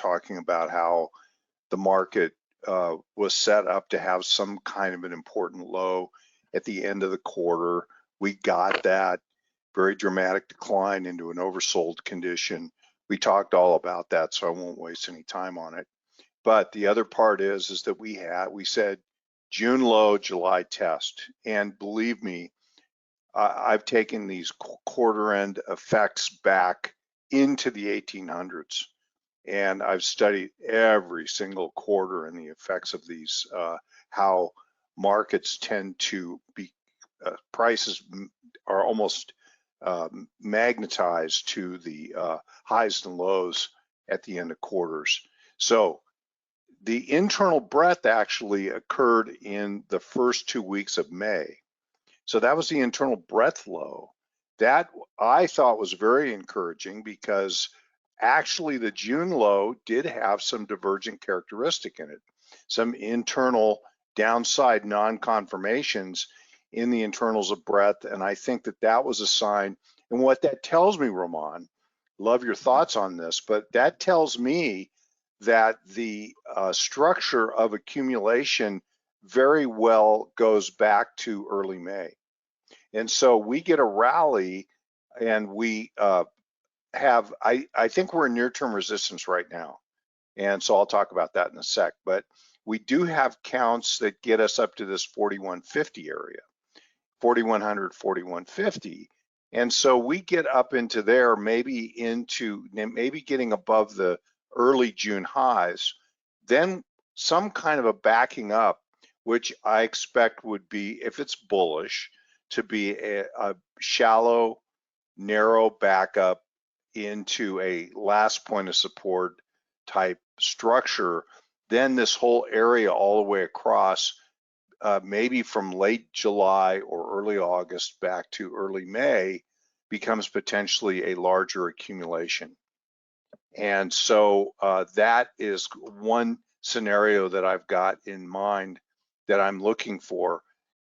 talking about how the market was set up to have some kind of an important low at the end of the quarter. We got that very dramatic decline into an oversold condition. We talked all about that, so I won't waste any time on it. But the other part is that we said June low, July test, and believe me, I've taken these quarter end effects back into the 1800s, and I've studied every single quarter and the effects of these, how markets tend to be, prices are almost magnetized to the highs and lows at the end of quarters. So the internal breadth actually occurred in the first 2 weeks of May. So that was the internal breadth low. That I thought was very encouraging because actually the June low did have some divergent characteristic in it, some internal downside non-confirmations in the internals of breadth, and I think that that was a sign. And what that tells me, Ramon, love your thoughts on this, but that tells me that the structure of accumulation very well goes back to early May. And so we get a rally, and we have, I think we're in near-term resistance right now. And so I'll talk about that in a sec, but we do have counts that get us up to this 4150 area, 4100, 4150. And so we get up into there, maybe getting above the early June highs, then some kind of a backing up, which I expect would be, if it's bullish, to be a shallow, narrow backup into a last point of support type structure. Then this whole area all the way across, maybe from late July or early August back to early May, becomes potentially a larger accumulation. And so that is one scenario that I've got in mind that I'm looking for.